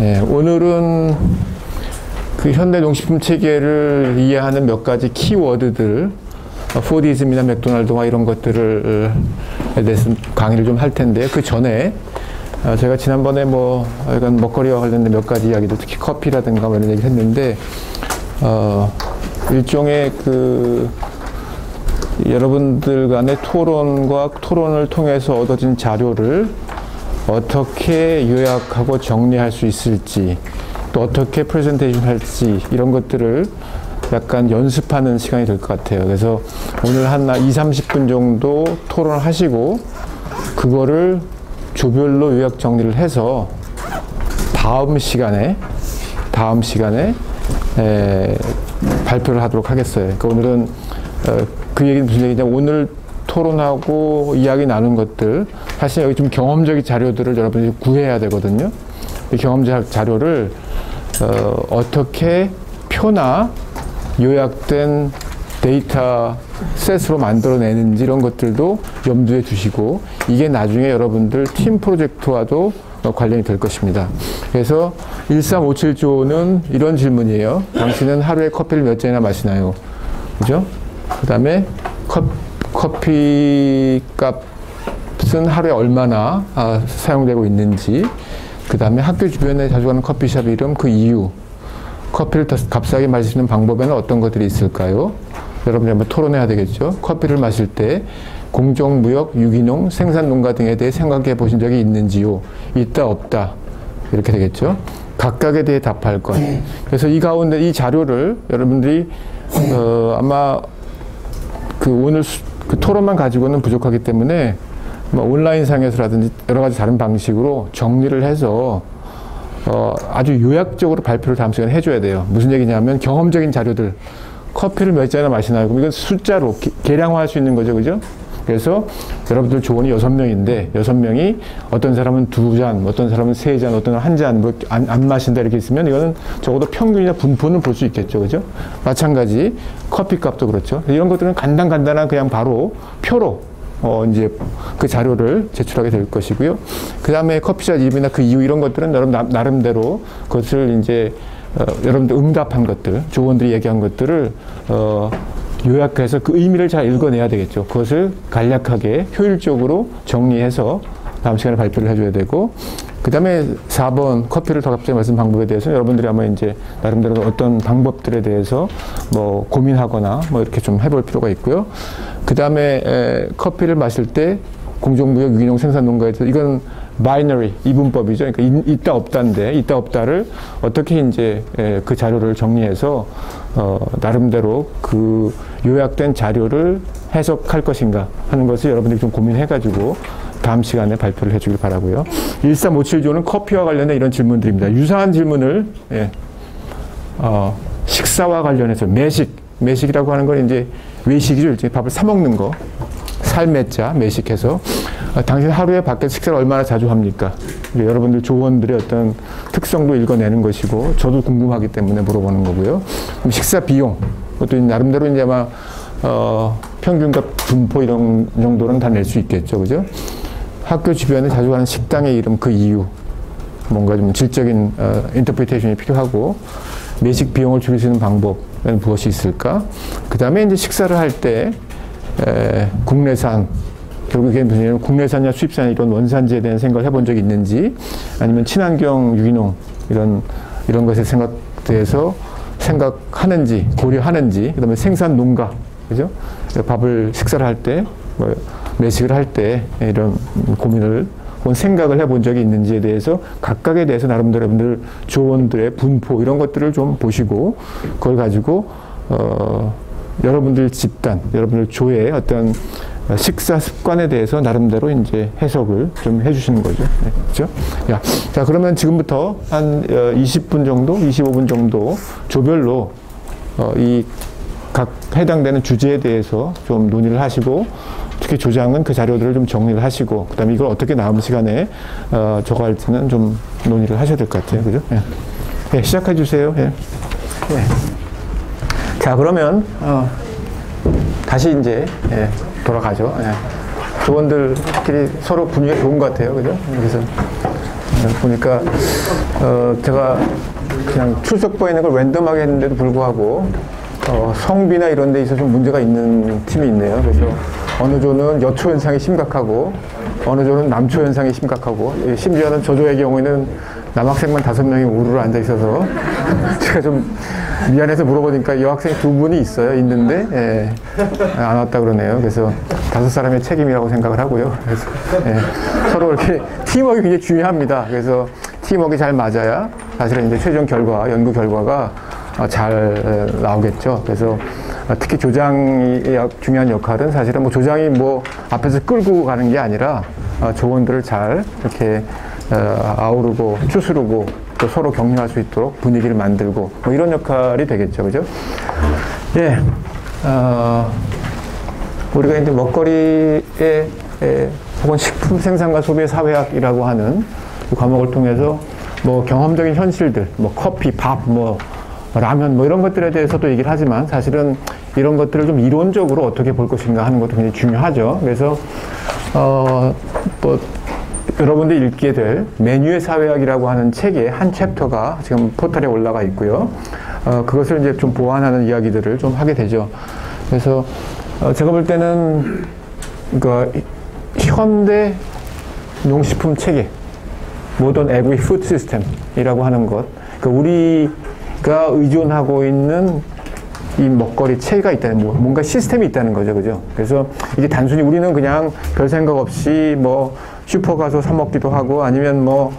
예, 오늘은 그 현대 농식품 체계를 이해하는 몇 가지 키워드들, 포디즘이나 맥도날드와 이런 것들을 대해서 강의를 좀 할 텐데, 그 전에 제가 지난번에 뭐 약간 먹거리와 관련된 몇 가지 이야기들, 특히 커피라든가 뭐 이런 얘기를 했는데, 일종의 그 여러분들 간의 토론과 토론을 통해서 얻어진 자료를 어떻게 요약하고 정리할 수 있을지, 또 어떻게 프레젠테이션 할지, 이런 것들을 약간 연습하는 시간이 될 것 같아요. 그래서 오늘 한 20-30분 정도 토론하시고 그거를 조별로 요약 정리를 해서 다음 시간에 발표를 하도록 하겠어요. 그러니까 오늘은 그 얘기는 무슨 얘기냐면, 오늘 토론하고 이야기 나눈 것들, 사실 여기 좀 경험적인 자료들을 여러분이 구해야 되거든요. 이 경험적 자료를 어떻게 표나 요약된 데이터 셋으로 만들어내는지, 이런 것들도 염두에 두시고, 이게 나중에 여러분들 팀 프로젝트와도 관련이 될 것입니다. 그래서 1357조는 이런 질문이에요. 당신은 하루에 커피를 몇 잔이나 마시나요? 그죠? 그 다음에 커피 값은 하루에 얼마나 사용되고 있는지, 그 다음에 학교 주변에 자주 가는 커피숍 이름, 그 이유, 커피를 더 값싸게 마실 수 있는 방법에는 어떤 것들이 있을까요? 여러분이 한번 토론해야 되겠죠. 커피를 마실 때 공정무역, 유기농, 생산농가 등에 대해 생각해 보신 적이 있는지요? 있다, 없다, 이렇게 되겠죠. 각각에 대해 답할 것. 그래서 이 가운데 이 자료를 여러분들이 아마 그 오늘 그 토론만 가지고는 부족하기 때문에 뭐 온라인 상에서라든지 여러 가지 다른 방식으로 정리를 해서 아주 요약적으로 발표를 다음 시간에 해줘야 돼요. 무슨 얘기냐면, 경험적인 자료들, 커피를 몇 잔이나 마시나요? 그럼 이건 숫자로 계량화할 수 있는 거죠, 그죠? 그래서 여러분들 조언이 6명인데 6명이 어떤 사람은 2잔, 어떤 사람은 3잔, 어떤 사람은 1잔, 뭐 안 마신다 이렇게 있으면 이거는 적어도 평균이나 분포는 볼 수 있겠죠, 그죠? 마찬가지 커피 값도 그렇죠. 이런 것들은 간단한 그냥 바로 표로 이제 그 자료를 제출하게 될 것이고요. 그 다음에 커피숍 이름이나 그 이유, 이런 것들은 여러분 나름대로 그것을 이제 여러분들 응답한 것들, 조원들이 얘기한 것들을 요약해서 그 의미를 잘 읽어내야 되겠죠. 그것을 간략하게 효율적으로 정리해서 다음 시간에 발표를 해줘야 되고, 그 다음에 4번 커피를 더 값싸게 마시는 방법에 대해서 여러분들이 아마 이제 나름대로 어떤 방법들에 대해서 뭐 고민하거나 뭐 이렇게 좀 해볼 필요가 있고요. 그 다음에 커피를 마실 때 공정무역, 유기농, 생산농가에 대해서, 이건 바이너리, 이분법이죠. 그러니까 있다 없다인데, 있다 없다를 어떻게 이제 그 자료를 정리해서 나름대로 그 요약된 자료를 해석할 것인가 하는 것을 여러분들이 좀 고민해가지고 다음 시간에 발표를 해주길 바라고요. 1357조는 커피와 관련된 이런 질문들입니다. 유사한 질문을 식사와 관련해서 매식이라고 하는 건 이제 외식이죠. 일종의 밥을 사 먹는 거. 삶의 자, 매식해서 당신 하루에 밖에서 식사를 얼마나 자주 합니까? 여러분들 조언들의 어떤 특성도 읽어내는 것이고, 저도 궁금하기 때문에 물어보는 거고요. 그럼 식사 비용, 그것도 나름대로 이제 아마 평균값 분포 이런 정도는 다 낼 수 있겠죠, 그죠? 학교 주변에 자주 가는 식당의 이름, 그 이유, 뭔가 좀 질적인 인터프리테이션이 필요하고, 매식 비용을 줄일 수 있는 방법은 무엇이 있을까? 그 다음에 이제 식사를 할 때 국내산, 결국 이게 무슨 얘기냐면 국내산이나 수입산 이런 원산지에 대한 생각을 해본 적이 있는지, 아니면 친환경, 유기농 이런 것에 대해서 생각하는지, 고려하는지, 그다음에 생산 농가, 그죠? 식사를 할 때, 뭐 매식을 할 때 이런 고민을 혹은 생각을 해본 적이 있는지에 대해서, 각각에 대해서 나름대로 여러분들 조언들의 분포 이런 것들을 좀 보시고, 그걸 가지고 여러분들 집단, 여러분들 조의 어떤 식사 습관에 대해서 나름대로 이제 해석을 좀 해주시는 거죠. 네, 그렇죠? 자, 그러면 지금부터 한 20분 정도, 25분 정도 조별로 이 각 해당되는 주제에 대해서 좀 논의를 하시고, 특히 조장은 그 자료들을 좀 정리를 하시고, 그 다음에 이걸 어떻게 다음 시간에 저거 할지는 좀 논의를 하셔야 될 것 같아요. 그죠? 예. 예, 시작해 주세요. 예. 예. 자, 그러면 다시 이제 돌아가죠. 예. 조원들끼리 서로 분위기가 좋은 것 같아요. 그죠? 그래서 보니까 제가 그냥 출석부에 있는 걸 랜덤하게 했는데도 불구하고 성비나 이런 데 있어서 좀 문제가 있는 팀이 있네요. 그래서 어느 조는 여초 현상이 심각하고 어느 조는 남초 현상이 심각하고 심지어는 저조의 경우에는 남학생만 5명이 우르르 앉아 있어서 제가 좀 미안해서 물어보니까 여학생 2분이 있어요. 있는데 안 왔다 그러네요. 그래서 5사람의 책임이라고 생각을 하고요. 그래서 서로 이렇게 팀워크가 굉장히 중요합니다. 그래서 팀워크가 잘 맞아야 사실은 이제 최종 결과, 연구 결과가 잘 나오겠죠. 그래서 특히 조장의 중요한 역할은 사실은 뭐 조장이 뭐 앞에서 끌고 가는 게 아니라 조원들을 잘 이렇게 아우르고 추스르고 또 서로 격려할 수 있도록 분위기를 만들고 뭐 이런 역할이 되겠죠. 그죠? 예. 우리가 이제 먹거리의 혹은 식품 생산과 소비의 사회학이라고 하는 그 과목을 통해서 뭐 경험적인 현실들, 뭐 커피, 밥, 뭐 라면 뭐 이런 것들에 대해서도 얘기를 하지만 사실은 이런 것들을 좀 이론적으로 어떻게 볼 것인가 하는 것도 굉장히 중요하죠. 그래서 뭐 여러분들이 읽게 될 메뉴의 사회학이라고 하는 책의 한 챕터가 지금 포털에 올라가 있고요. 그것을 이제 좀 보완하는 이야기들을 좀 하게 되죠. 그래서 제가 볼 때는 그러니까 현대 농식품 체계, 모던 애그리 푸드 시스템이라고 하는 것, 그러니까 우리가 의존하고 있는 이 먹거리 체계가 있다는, 뭔가 시스템이 있다는 거죠. 그죠? 그래서 이게 단순히 우리는 그냥 별 생각 없이 뭐 슈퍼 가서 사 먹기도 하고 아니면 뭐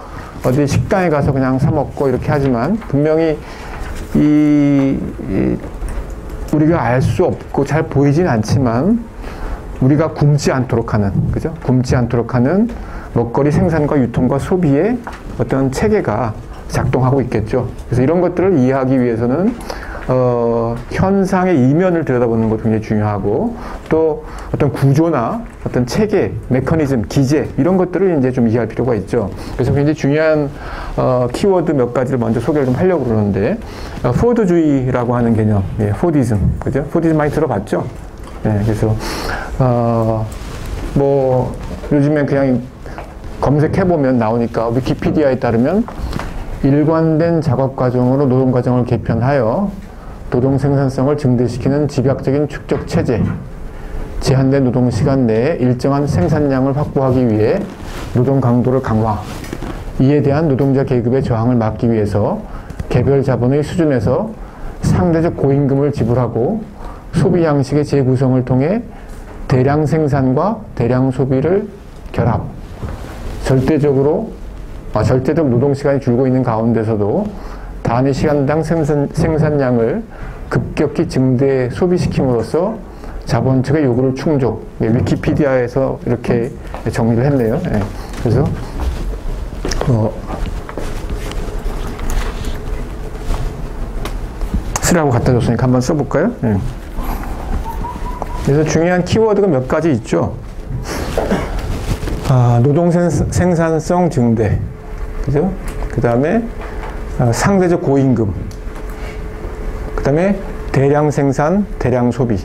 어디 식당에 가서 그냥 사 먹고 이렇게 하지만 분명히 우리가 알 수 없고 잘 보이진 않지만 우리가 굶지 않도록 하는, 그죠? 굶지 않도록 하는 먹거리 생산과 유통과 소비의 어떤 체계가 작동하고 있겠죠. 그래서 이런 것들을 이해하기 위해서는 현상의 이면을 들여다보는 것도 굉장히 중요하고 또 어떤 구조나 어떤 체계, 메커니즘, 기제 이런 것들을 이제 좀 이해할 필요가 있죠. 그래서 굉장히 중요한 키워드 몇 가지를 먼저 소개를 좀 하려고 그러는데 포드주의라고 하는 개념, 포디즘, 그죠? 포디즘 많이 들어봤죠? 그래서 뭐 요즘엔 그냥 검색해보면 나오니까 위키피디아에 따르면 일관된 작업 과정으로 노동 과정을 개편하여 노동 생산성을 증대시키는 집약적인 축적 체제, 제한된 노동 시간 내에 일정한 생산량을 확보하기 위해 노동 강도를 강화, 이에 대한 노동자 계급의 저항을 막기 위해서 개별 자본의 수준에서 상대적 고임금을 지불하고 소비 양식의 재구성을 통해 대량 생산과 대량 소비를 결합, 절대적 노동 시간이 줄고 있는 가운데서도 단위 시간당 생산량을 급격히 증대 소비시킴으로써 자본 측의 요구를 충족. 위키피디아에서 이렇게 정리를 했네요. 그래서 쓰라고 갖다 줬으니까 한번 써볼까요? 그래서 중요한 키워드가 몇 가지 있죠. 노동 생산성 증대, 그죠? 그 다음에 상대적 고임금, 그 다음에 대량 생산, 대량 소비,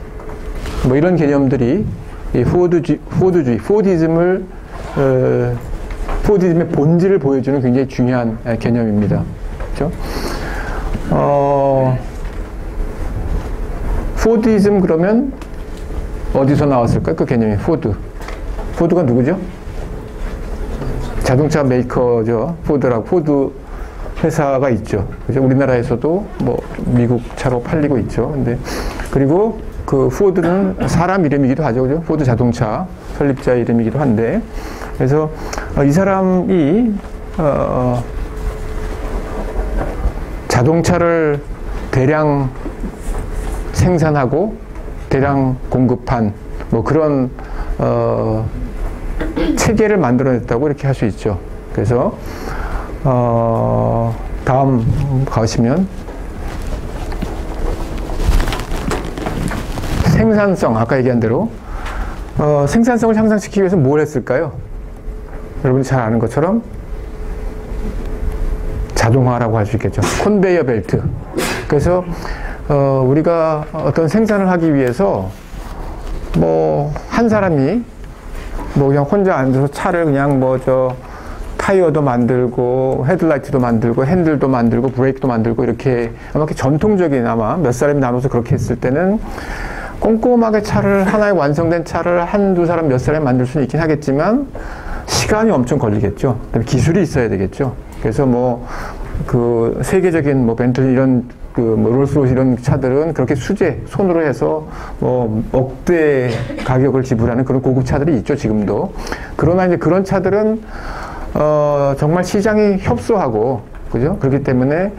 뭐 이런 개념들이 이 포드주의, 포디즘의 본질을 보여주는 굉장히 중요한 개념입니다. 그렇죠? 포디즘 그러면 어디서 나왔을까요? 그 개념이 포드가 누구죠? 자동차 메이커죠. 포드 회사가 있죠. 그죠? 우리나라에서도 뭐 미국 차로 팔리고 있죠. 근데 그리고 그 포드는 사람 이름이기도 하죠. 그죠? 포드 자동차 설립자 이름이기도 한데, 그래서 이 사람이 자동차를 대량 생산하고 대량 공급한 뭐 그런 체계를 만들어냈다고 이렇게 할 수 있죠. 그래서 다음 가시면 생산성, 아까 얘기한 대로 생산성을 향상시키기 위해서 뭘 했을까요? 여러분이 잘 아는 것처럼 자동화라고 할 수 있겠죠. 컨베이어 벨트. 그래서 우리가 어떤 생산을 하기 위해서 뭐 한 사람이 뭐 그냥 혼자 앉아서 차를 그냥 타이어도 만들고 헤드라이트도 만들고 핸들도 만들고 브레이크도 만들고 이렇게 아마 전통적인 아마 몇 사람이 나눠서 그렇게 했을 때는 꼼꼼하게 차를 하나의 완성된 차를 한두 사람 몇 사람이 만들 수는 있긴 하겠지만 시간이 엄청 걸리겠죠. 그다음에 기술이 있어야 되겠죠. 그래서 뭐 그 세계적인 뭐 벤틀리 이런 그 뭐 롤스로이스 이런 차들은 그렇게 수제 손으로 해서 뭐 억대 가격을 지불하는 그런 고급 차들이 있죠 지금도. 그러나 이제 그런 차들은 정말 시장이 협소하고 그죠? 그렇기 때문에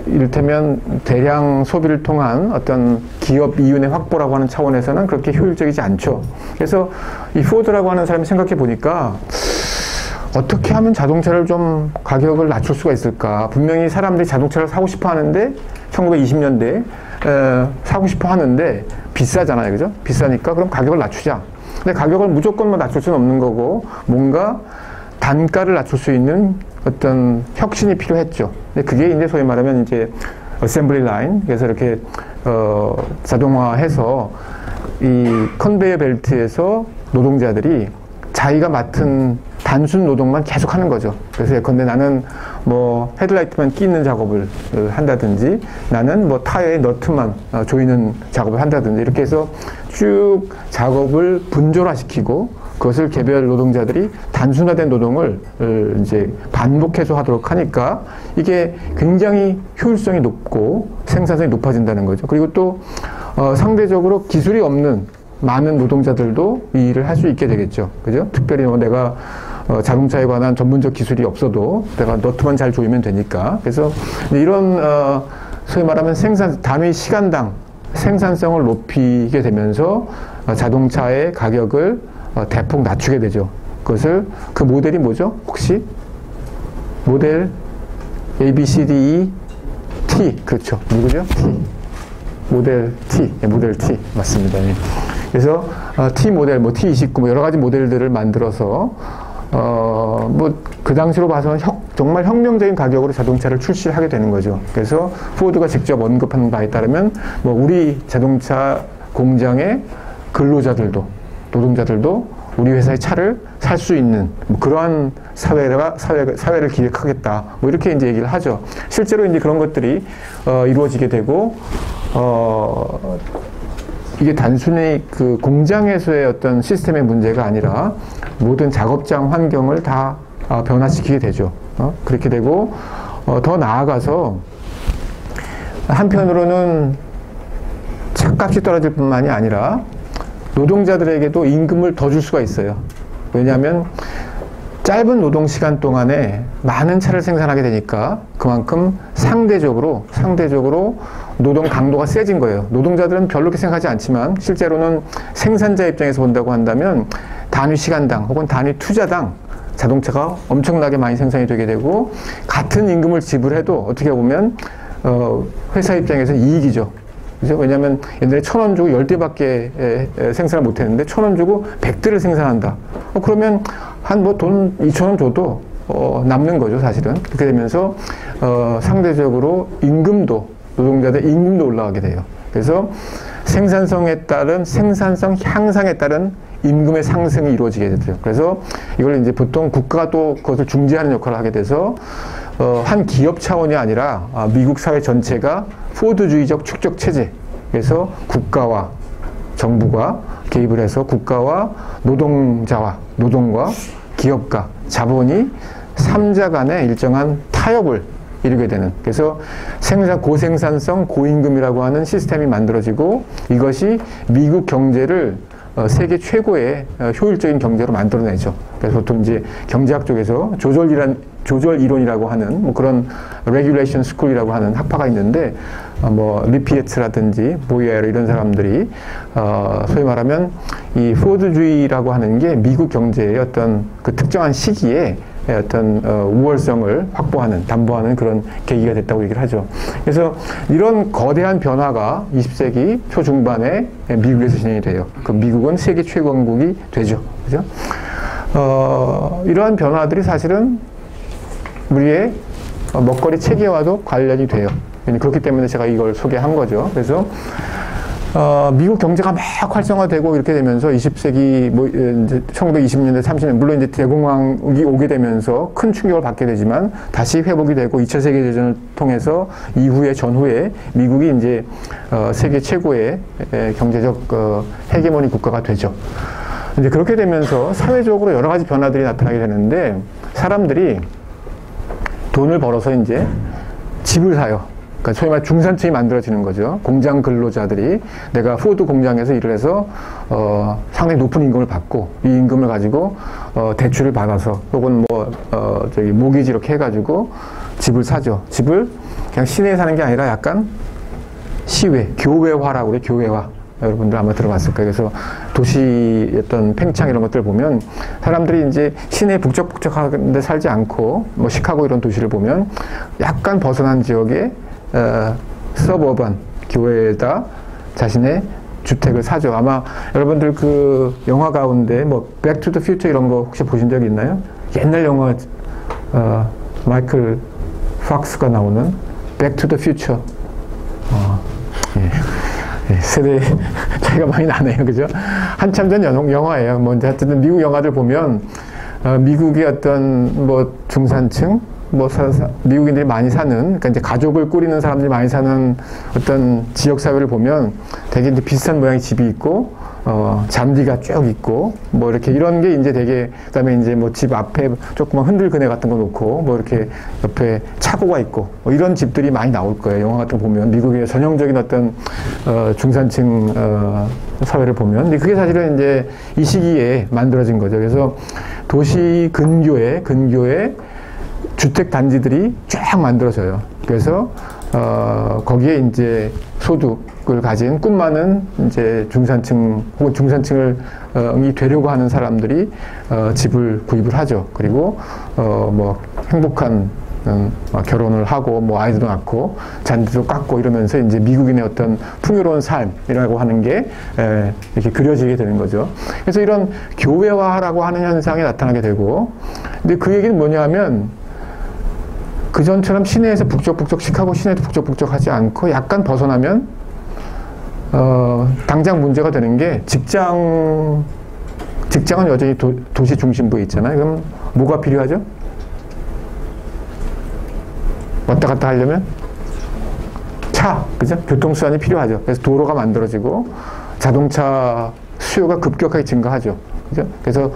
이를테면 대량 소비를 통한 어떤 기업 이윤의 확보라고 하는 차원에서는 그렇게 효율적이지 않죠. 그래서 이 포드라고 하는 사람이 생각해 보니까 어떻게 하면 자동차를 좀 가격을 낮출 수가 있을까? 분명히 사람들이 자동차를 사고 싶어 하는데 1920년대에 사고 싶어 하는데 비싸잖아요. 그죠? 비싸니까 그럼 가격을 낮추자. 근데 가격을 무조건 뭐 낮출 수는 없는 거고 뭔가 단가를 낮출 수 있는 어떤 혁신이 필요했죠. 근데 그게 이제 소위 말하면 이제 어셈블리 라인, 그래서 이렇게 자동화해서 이 컨베이어 벨트에서 노동자들이 자기가 맡은 단순 노동만 계속 하는 거죠. 그래서 예컨대 나는 뭐 헤드라이트만 끼는 작업을 한다든지 나는 뭐 타이어에 너트만 조이는 작업을 한다든지 이렇게 해서 쭉 작업을 분절화시키고 그것을 개별 노동자들이 단순화된 노동을 이제 반복해서 하도록 하니까 이게 굉장히 효율성이 높고 생산성이 높아진다는 거죠. 그리고 또 상대적으로 기술이 없는 많은 노동자들도 이 일을 할 수 있게 되겠죠. 그죠? 특별히 뭐 내가 자동차에 관한 전문적 기술이 없어도 내가 너트만 잘 조이면 되니까. 그래서 이런 소위 말하면 단위 시간당 생산성을 높이게 되면서 자동차의 가격을 대폭 낮추게 되죠. 그 모델이 뭐죠? 혹시? 모델 A, B, C, D, E, T. 그렇죠. 누구죠? T. 모델 T. 네, 모델 T. 맞습니다. 네. 그래서 T 모델, 뭐 T29, 뭐 여러 가지 모델들을 만들어서 뭐 그 당시로 봐서는 정말 혁명적인 가격으로 자동차를 출시하게 되는 거죠. 그래서 포드가 직접 언급하는 바에 따르면 뭐 우리 자동차 공장의 근로자들도 노동자들도 우리 회사의 차를 살 수 있는 뭐 그러한 사회를 기획하겠다. 뭐 이렇게 이제 얘기를 하죠. 실제로 이제 그런 것들이 이루어지게 되고 이게 단순히 그 공장에서의 어떤 시스템의 문제가 아니라 모든 작업장 환경을 다 변화시키게 되죠. 그렇게 되고 더 나아가서 한편으로는 차값이 떨어질 뿐만이 아니라 노동자들에게도 임금을 더 줄 수가 있어요. 왜냐하면 짧은 노동 시간 동안에 많은 차를 생산하게 되니까 그만큼 상대적으로 노동 강도가 세진 거예요. 노동자들은 별로 그렇게 생각하지 않지만 실제로는 생산자 입장에서 본다고 한다면 단위 시간당 혹은 단위 투자당 자동차가 엄청나게 많이 생산이 되게 되고 같은 임금을 지불해도 어떻게 보면 회사 입장에서 이익이죠. 그죠? 왜냐하면 옛날에 1,000원 주고 10대밖에 생산을 못 했는데 1,000원 주고 100대를 생산한다. 그러면 한 뭐 돈 2,000원 줘도 남는 거죠, 사실은. 그렇게 되면서 상대적으로 노동자들 임금도 올라가게 돼요. 그래서 생산성에 따른 생산성 향상에 따른 임금의 상승이 이루어지게 되죠. 그래서 이걸 이제 보통 국가가 또 그것을 중재하는 역할을 하게 돼서 한 기업 차원이 아니라 미국 사회 전체가 포드주의적 축적 체제. 그래서 국가와 정부가 개입을 해서 국가와 노동과 기업가, 자본이 3자 간의 일정한 타협을 이루게 되는. 그래서 고생산성, 고임금이라고 하는 시스템이 만들어지고 이것이 미국 경제를 세계 최고의 효율적인 경제로 만들어내죠. 그래서 보통 이제 경제학 쪽에서 조절 이론이라고 하는 뭐 그런 레귤레이션 스쿨이라고 하는 학파가 있는데 뭐 리피에트라든지 보이에르 이런 사람들이 소위 말하면 이 포드주의라고 하는 게 미국 경제의 어떤 그 특정한 시기에 어떤 우월성을 담보하는 그런 계기가 됐다고 얘기를 하죠. 그래서 이런 거대한 변화가 20세기 초중반에 미국에서 진행이 돼요. 그 미국은 세계 최강국이 되죠. 그죠? 이러한 변화들이 사실은 우리의 먹거리 체계와도 관련이 돼요. 그렇기 때문에 제가 이걸 소개한 거죠. 그래서 미국 경제가 막 활성화되고 이렇게 되면서 20세기, 뭐, 이제 1920년대, 30년, 물론 이제 대공황이 오게 되면서 큰 충격을 받게 되지만 다시 회복이 되고 2차 세계대전을 통해서 이후에, 전후에 미국이 이제, 세계 최고의 경제적, 헤게모니 국가가 되죠. 이제 그렇게 되면서 사회적으로 여러 가지 변화들이 나타나게 되는데 사람들이 돈을 벌어서 이제 집을 사요. 그러니까 소위 말 중산층이 만들어지는 거죠. 공장 근로자들이 내가 포드 공장에서 일을 해서 상당히 높은 임금을 받고 이 임금을 가지고 대출을 받아서 혹은 뭐 저기 모기지 이렇게 해가지고 집을 사죠. 집을 그냥 시내에 사는 게 아니라 약간 시외, 교외화라고 그래. 교외화. 여러분들 아마 들어봤을 거예요. 그래서 도시 어떤 팽창 이런 것들 보면 사람들이 이제 시내 북적북적한 데 살지 않고 뭐 시카고 이런 도시를 보면 약간 벗어난 지역에 서버번 교외에다 자신의 주택을 사죠. 아마 여러분들 그 영화 가운데 뭐 백 투 더 퓨처 이런 거 혹시 보신 적 있나요? 옛날 영화 마이클 팍스가 나오는 백 투 더 퓨처. 예. 세대 차이가 많이 나네요. 그죠? 한참 전 영화예요. 뭐, 하여튼 미국 영화들 보면, 미국의 어떤 뭐 중산층, 뭐 미국인들이 많이 사는, 그러니까 이제 가족을 꾸리는 사람들이 많이 사는 어떤 지역사회를 보면 되게 이제 비슷한 모양의 집이 있고, 잔디가 쭉 있고, 뭐 이렇게 이런 게 이제 되게, 그 다음에 이제 뭐 집 앞에 조그만 흔들그네 같은 거 놓고, 뭐 이렇게 옆에 차고가 있고, 뭐 이런 집들이 많이 나올 거예요. 영화 같은 거 보면. 미국의 전형적인 어떤, 중산층, 사회를 보면. 근데 그게 사실은 이제 이 시기에 만들어진 거죠. 그래서 도시 근교에 주택 단지들이 쫙 만들어져요. 그래서, 거기에 이제 소득을 가진 꿈 많은 이제 중산층 혹은 중산층을 이 되려고 하는 사람들이 집을 구입을 하죠. 그리고 뭐 행복한 결혼을 하고 뭐 아이들도 낳고 잔디도 깎고 이러면서 이제 미국인의 어떤 풍요로운 삶이라고 하는 게 이렇게 그려지게 되는 거죠. 그래서 이런 교외화라고 하는 현상이 나타나게 되고, 근데 그 얘기는 뭐냐면 그 전처럼 시내에서 북적북적 시카고 시내도 북적북적 하지 않고 약간 벗어나면 당장 문제가 되는 게 직장은 여전히 도시 중심부에 있잖아요. 그럼 뭐가 필요하죠? 왔다 갔다 하려면 차, 그죠? 교통수단이 필요하죠. 그래서 도로가 만들어지고 자동차 수요가 급격하게 증가하죠. 그죠? 그래서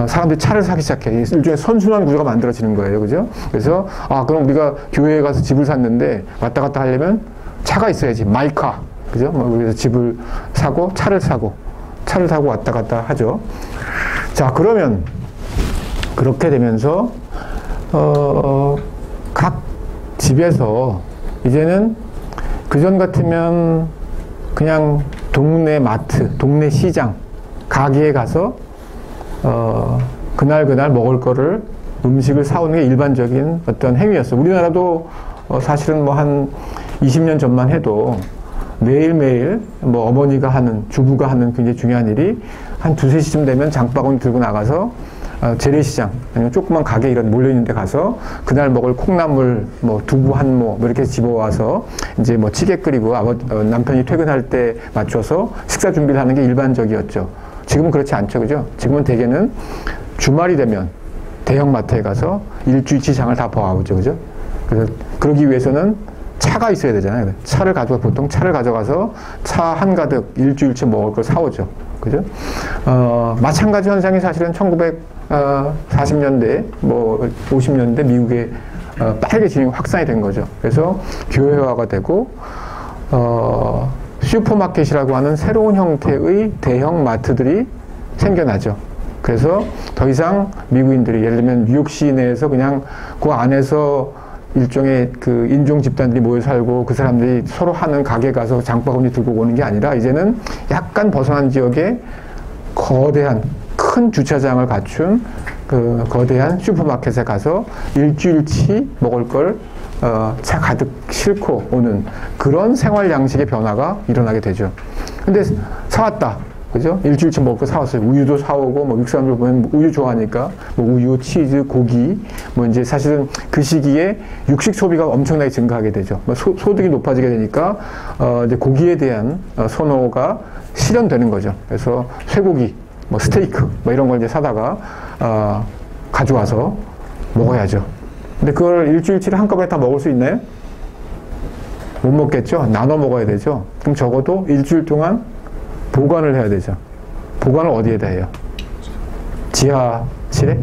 사람들이 차를 사기 시작해. 일종의 선순환 구조가 만들어지는 거예요. 그죠? 그래서 그럼 우리가 교회에 가서 집을 샀는데 왔다 갔다 하려면 차가 있어야지. 마이카. 그죠? 그래서 집을 사고 차를 사고 왔다 갔다 하죠. 자, 그러면 그렇게 되면서 각 집에서 이제는 그전 같으면 그냥 동네 마트, 동네 시장, 가게에 가서 그날 먹을 거를 음식을 사오는 게 일반적인 어떤 행위였어. 우리나라도 사실은 뭐 한 20년 전만 해도 매일매일 뭐 어머니가 하는, 주부가 하는 굉장히 중요한 일이 한 2, 3시쯤 되면 장바구니 들고 나가서 재래시장, 아니면 조그만 가게 이런 몰려있는 데 가서 그날 먹을 콩나물, 뭐 두부 한 모, 뭐 이렇게 집어와서 이제 뭐 찌개 끓이고 남편이 퇴근할 때 맞춰서 식사 준비를 하는 게 일반적이었죠. 지금은 그렇지 않죠. 그죠? 지금은 대개는 주말이 되면 대형 마트에 가서 일주일치 장을 다 봐오죠. 그죠? 그래서 그러기 위해서는 차가 있어야 되잖아요. 보통 차를 가져가서 차 한가득 일주일치 먹을 걸 사오죠. 그죠? 마찬가지 현상이 사실은 1940년대, 뭐 50년대 미국에 빠르게 확산이 된 거죠. 그래서 교회화가 되고, 슈퍼마켓이라고 하는 새로운 형태의 대형 마트들이 생겨나죠. 그래서 더 이상 미국인들이 예를 들면 뉴욕 시내에서 그냥 그 안에서 일종의 그 인종 집단들이 모여 살고 그 사람들이 서로 하는 가게 가서 장바구니 들고 오는 게 아니라 이제는 약간 벗어난 지역에 거대한 큰 주차장을 갖춘 그 거대한 슈퍼마켓에 가서 일주일치 먹을 걸 차 가득 싣고 오는 그런 생활 양식의 변화가 일어나게 되죠. 근데 사왔다. 그죠? 일주일치 먹을 거 사왔어요. 우유도 사오고, 뭐, 미국 사람들 보면 우유 좋아하니까, 뭐, 우유, 치즈, 고기, 뭐, 이제 사실은 그 시기에 육식 소비가 엄청나게 증가하게 되죠. 뭐 소득이 높아지게 되니까, 이제 고기에 대한 선호가 실현되는 거죠. 그래서 쇠고기, 뭐, 스테이크, 뭐, 이런 걸 이제 사다가, 가져와서 먹어야죠. 근데 그걸 일주일치를 한꺼번에 다 먹을 수 있나요? 못 먹겠죠? 나눠 먹어야 되죠? 그럼 적어도 일주일 동안 보관을 해야 되죠. 보관을 어디에다 해요? 지하실에?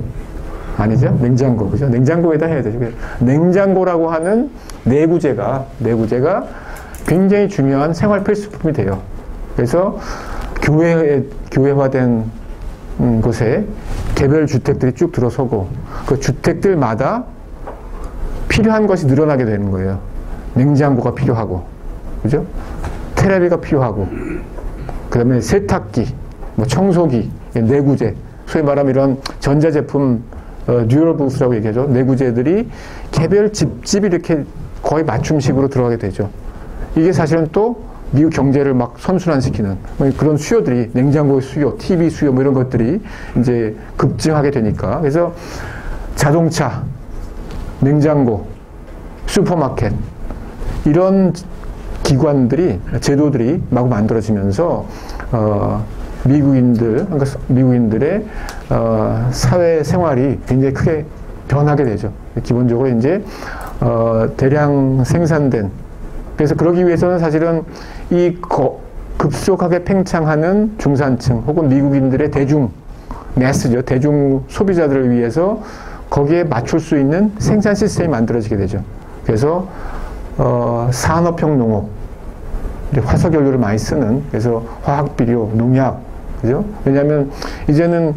아니죠? 냉장고, 그죠? 냉장고에다 해야 되죠. 냉장고라고 하는 내구재가 굉장히 중요한 생활 필수품이 돼요. 그래서 교회화된 곳에 개별 주택들이 쭉 들어서고 그 주택들마다 필요한 것이 늘어나게 되는 거예요. 냉장고가 필요하고, 그죠? 테레비가 필요하고, 그 다음에 세탁기, 뭐 청소기, 내구재, 소위 말하면 이런 전자제품, 듀얼블스라고 얘기하죠. 내구재들이 개별 집집 이렇게 거의 맞춤식으로 들어가게 되죠. 이게 사실은 또 미국 경제를 막 선순환시키는 그런 수요들이, 냉장고 수요, TV 수요, 뭐 이런 것들이 이제 급증하게 되니까. 그래서 자동차, 냉장고, 슈퍼마켓, 이런 기관들이, 제도들이 마구 만들어지면서, 미국인들의, 사회 생활이 굉장히 크게 변하게 되죠. 기본적으로 이제, 대량 생산된, 그래서 그러기 위해서는 사실은 급속하게 팽창하는 중산층 혹은 미국인들의 매스죠. 대중 소비자들을 위해서 거기에 맞출 수 있는 생산 시스템이 만들어지게 되죠. 그래서 산업형 농업, 화석연료를 많이 쓰는, 그래서 화학비료, 농약, 그죠? 왜냐하면 이제는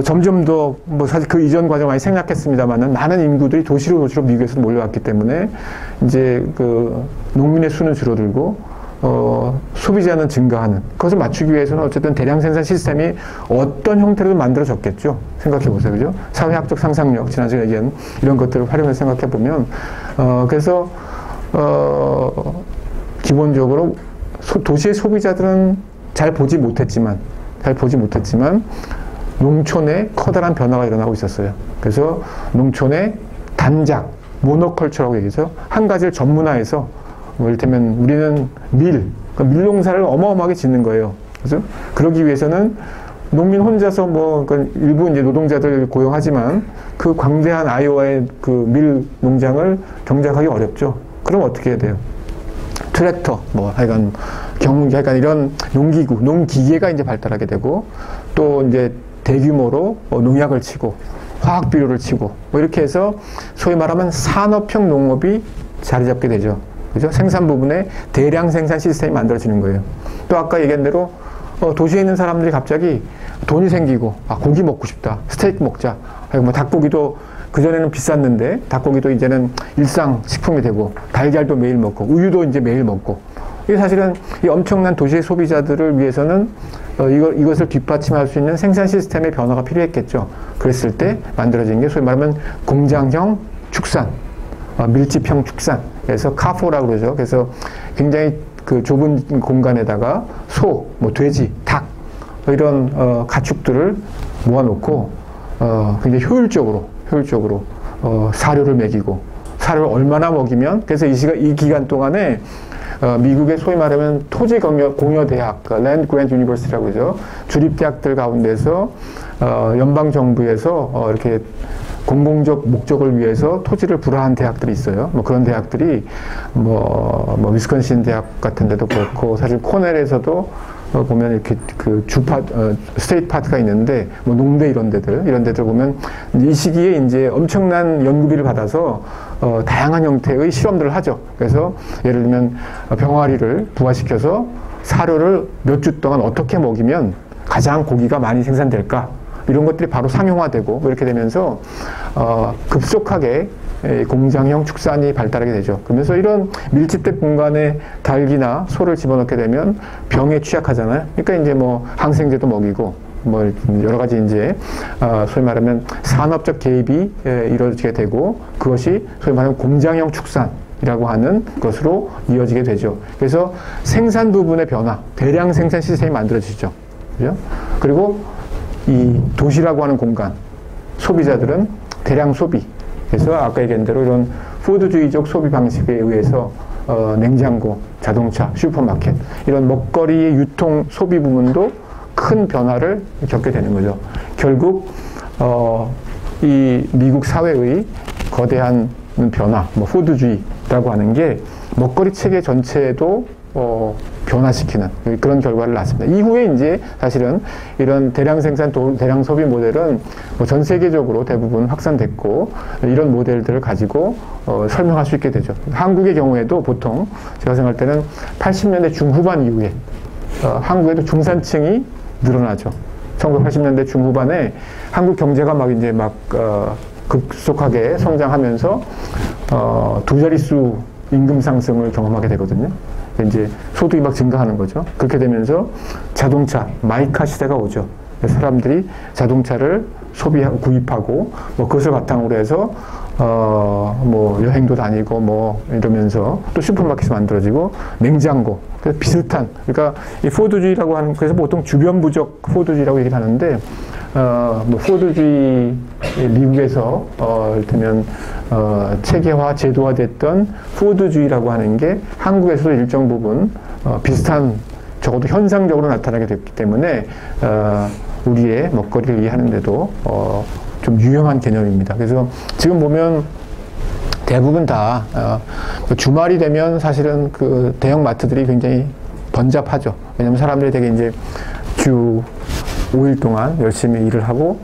점점 더 뭐 사실 그 이전 과정 많이 생략했습니다만은 많은 인구들이 도시로 미국에서 몰려왔기 때문에 이제 그 농민의 수는 줄어들고 소비자는 증가하는, 그것을 맞추기 위해서는 어쨌든 대량 생산 시스템이 어떤 형태로도 만들어졌겠죠. 생각해 보세요, 그죠? 사회학적 상상력, 지난 시간에 얘기한 이런 것들을 활용해서 생각해 보면 그래서 기본적으로 도시의 소비자들은 잘 보지 못했지만 농촌에 커다란 변화가 일어나고 있었어요. 그래서 농촌의 단작, 모노컬처라고 얘기하죠. 한 가지를 전문화해서, 뭐 이를테면 우리는 밀농사를 어마어마하게 짓는 거예요. 그래서 그러기 위해서는 농민 혼자서 일부 이제 노동자들 고용하지만 그 광대한 아이오와의 그 밀 농장을 경작하기 어렵죠. 그럼 어떻게 해야 돼요? 트랙터, 경운기, 이런 농기구, 농기계가 이제 발달하게 되고, 또 이제 대규모로 농약을 치고, 화학비료를 치고, 뭐 이렇게 해서 소위 말하면 산업형 농업이 자리 잡게 되죠. 그죠? 생산 부분에 대량 생산 시스템이 만들어지는 거예요. 또 아까 얘기한 대로, 도시에 있는 사람들이 갑자기 돈이 생기고, 고기 먹고 싶다. 스테이크 먹자. 닭고기도 그전에는 비쌌는데, 닭고기도 이제는 일상 식품이 되고, 달걀도 매일 먹고, 우유도 이제 매일 먹고. 이게 사실은 이 엄청난 도시의 소비자들을 위해서는 이것을 뒷받침할 수 있는 생산 시스템의 변화가 필요했겠죠. 그랬을 때 만들어진 게 소위 말하면 공장형 축산, 밀집형 축산. 그래서 카포라고 그러죠. 그래서 굉장히 그 좁은 공간에다가 소, 돼지, 닭, 이런 가축들을 모아놓고 굉장히 효율적으로 사료를 먹이고, 사료를 얼마나 먹이면, 그래서 이 기간 동안에 미국의 소위 말하면 토지 공여 대학, 랜드 그랜트 유니버시티라고 그러죠. 주립대학들 가운데서 연방 정부에서 이렇게 공공적 목적을 위해서 토지를 불화한 대학들이 있어요. 그런 대학들이 위스콘신 대학 같은 데도 그렇고, 사실 코넬에서도 보면 이렇게 그 스테이트 파트가 있는데, 농대 이런 데들 보면 이 시기에 이제 엄청난 연구비를 받아서 다양한 형태의 실험들을 하죠. 그래서 예를 들면 병아리를 부화시켜서 사료를 몇 주 동안 어떻게 먹이면 가장 고기가 많이 생산될까? 이런 것들이 바로 상용화되고 이렇게 되면서 급속하게 공장형 축산이 발달하게 되죠. 그러면서 이런 밀집된 공간에 닭이나 소를 집어넣게 되면 병에 취약하잖아요. 그러니까 이제 항생제도 먹이고 여러 가지 이제 소위 말하면 산업적 개입이 이루어지게 되고, 그것이 소위 말하면 공장형 축산이라고 하는 것으로 이어지게 되죠. 그래서 생산 부분의 변화, 대량 생산 시스템이 만들어지죠. 그죠? 그리고 이 도시라고 하는 공간, 소비자들은 대량 소비. 그래서 아까 얘기한 대로 이런 푸드주의적 소비 방식에 의해서 냉장고, 자동차, 슈퍼마켓 이런 먹거리의 유통 소비 부문도 큰 변화를 겪게 되는 거죠. 결국 이 미국 사회의 거대한 변화, 뭐 푸드주의라고 하는 게 먹거리 체계 전체도 변화시키는 그런 결과를 낳습니다. 이후에 이제 사실은 이런 대량 생산, 대량 소비 모델은 뭐 전 세계적으로 대부분 확산됐고 이런 모델들을 가지고 설명할 수 있게 되죠. 한국의 경우에도 보통 제가 생각할 때는 80년대 중후반 이후에 한국에도 중산층이 늘어나죠. 1980년대 중후반에 한국 경제가 막 이제 급속하게 성장하면서 두 자릿수 임금 상승을 경험하게 되거든요. 이제 소득이 막 증가하는 거죠. 그렇게 되면서 자동차, 마이카 시대가 오죠. 사람들이 자동차를 구입하고, 뭐 그것을 바탕으로 해서, 뭐 여행도 다니고, 뭐 이러면서 또 슈퍼마켓이 만들어지고, 냉장고. 그래서 비슷한, 그러니까 이 포드주의라고 하는, 그래서 보통 주변 부족 포드주의라고 얘기를 하는데, 뭐 포드주의 미국에서 이를테면 체계화, 제도화됐던 포드주의라고 하는 게 한국에서도 일정 부분 비슷한 적어도 현상적으로 나타나게 됐기 때문에 우리의 먹거리를 이해하는데도 좀 유용한 개념입니다. 그래서 지금 보면 대부분 다 주말이 되면 사실은 그 대형 마트들이 굉장히 번잡하죠. 왜냐하면 사람들이 되게 이제 주 5일 동안 열심히 일을 하고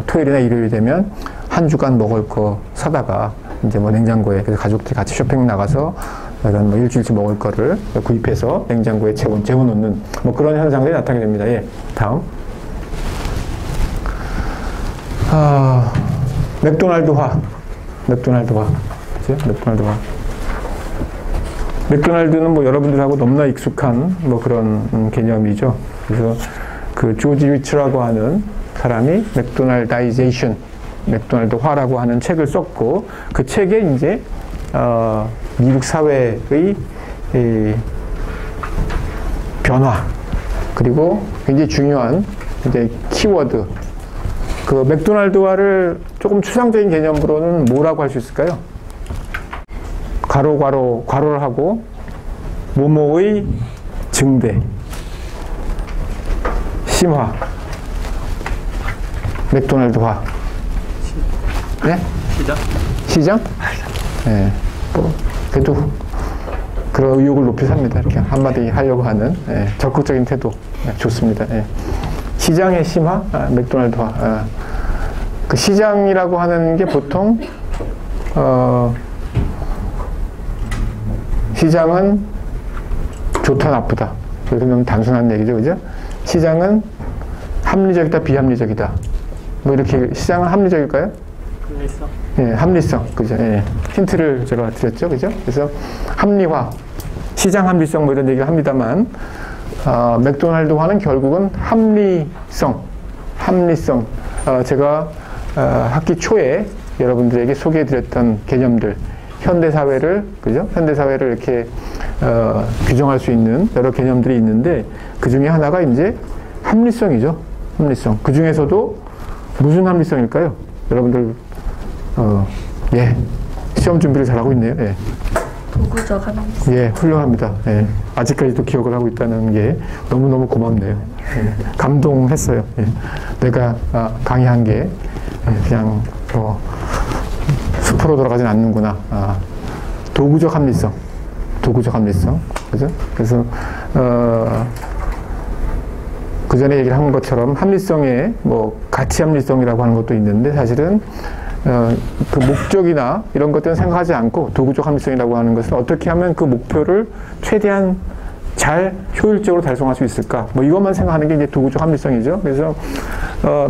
토요일이나 일요일이 되면 한 주간 먹을 거 사다가 이제 뭐 냉장고에 그래서 가족들이 같이 쇼핑 나가서 이런 뭐 일주일치 먹을 거를 구입해서 냉장고에 재워놓는 뭐 그런 현상들이 나타나게 됩니다. 예, 다음. 맥도날드화. 그죠? 맥도날드는 뭐 여러분들하고 너무나 익숙한 뭐 그런 개념이죠. 그래서 그 조지 위츠라고 하는 사람이 맥도날드화라고 하는 책을 썼고 그 책에 이제 미국 사회의 변화 그리고 굉장히 중요한 이제 키워드 그 맥도날드화를 조금 추상적인 개념으로는 뭐라고 할 수 있을까요? 괄호를 하고 뭐뭐의 증대 심화 맥도날드화 네? 시장? 네. 뭐 그래도 그런 의욕을 높이 삽니다. 이렇게 한마디 하려고 하는 적극적인 태도 좋습니다. 시장의 심화, 맥도날드화. 그 시장이라고 하는 게 보통 시장은 좋다 나쁘다. 그래서 너무 단순한 얘기죠, 그죠? 시장은 합리적이다, 비합리적이다. 뭐 이렇게 시장은 합리적일까요? 합리성. 예, 합리성, 그죠? 예. 힌트를 제가 드렸죠, 그죠? 그래서 합리화, 시장 합리성 뭐 이런 얘기를 합니다만, 맥도날드화는 결국은 합리성. 제가 학기 초에 여러분들에게 소개해드렸던 개념들, 현대사회를, 그죠? 현대사회를 이렇게 규정할 수 있는 여러 개념들이 있는데 그 중에 하나가 이제 합리성이죠. 합리성. 그 중에서도 무슨 합리성일까요? 여러분들 예 시험 준비를 잘하고 있네요. 예. 도구적 합리성. 예, 훌륭합니다. 예. 아직까지도 기억을 하고 있다는 게 너무너무 고맙네요. 예. 감동했어요. 예. 내가 강의한 게 그냥 수포로 돌아가진 않는구나. 도구적 합리성. 그죠? 그래서 그 전에 얘기를 한 것처럼 합리성에 뭐 가치 합리성이라고 하는 것도 있는데 사실은 그 목적이나 이런 것들은 생각하지 않고 도구적 합리성이라고 하는 것은 어떻게 하면 그 목표를 최대한 잘 효율적으로 달성할 수 있을까? 뭐 이것만 생각하는 게 이제 도구적 합리성이죠. 그래서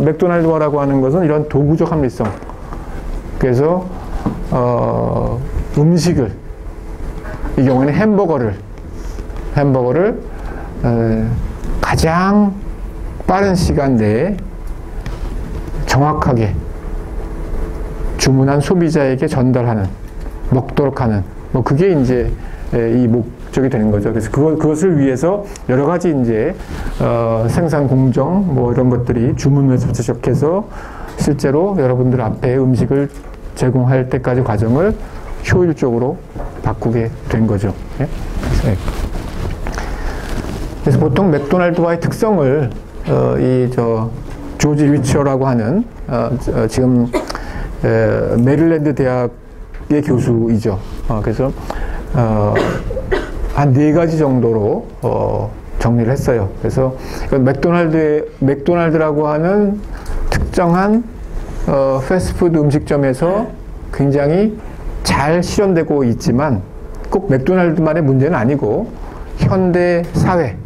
맥도날드화라고 하는 것은 이런 도구적 합리성. 그래서 음식을 이 경우에는 햄버거를 가장 빠른 시간 내에 정확하게 주문한 소비자에게 전달하는, 먹도록 하는, 뭐 그게 이제 이 쪽이 되는 거죠. 그래서 그것을 위해서 여러 가지 이제 생산 공정 뭐 이런 것들이 주문에서부터 시작해서 실제로 여러분들 앞에 음식을 제공할 때까지 과정을 효율적으로 바꾸게 된 거죠. 예? 그래서 보통 맥도날드와의 특성을 조지 리처라고 하는 지금 메릴랜드 대학의 교수이죠. 그래서 한 4가지 정도로 정리를 했어요. 그래서 맥도날드라고 하는 특정한 패스트푸드 음식점에서 굉장히 잘 실현되고 있지만 꼭 맥도날드만의 문제는 아니고 현대 사회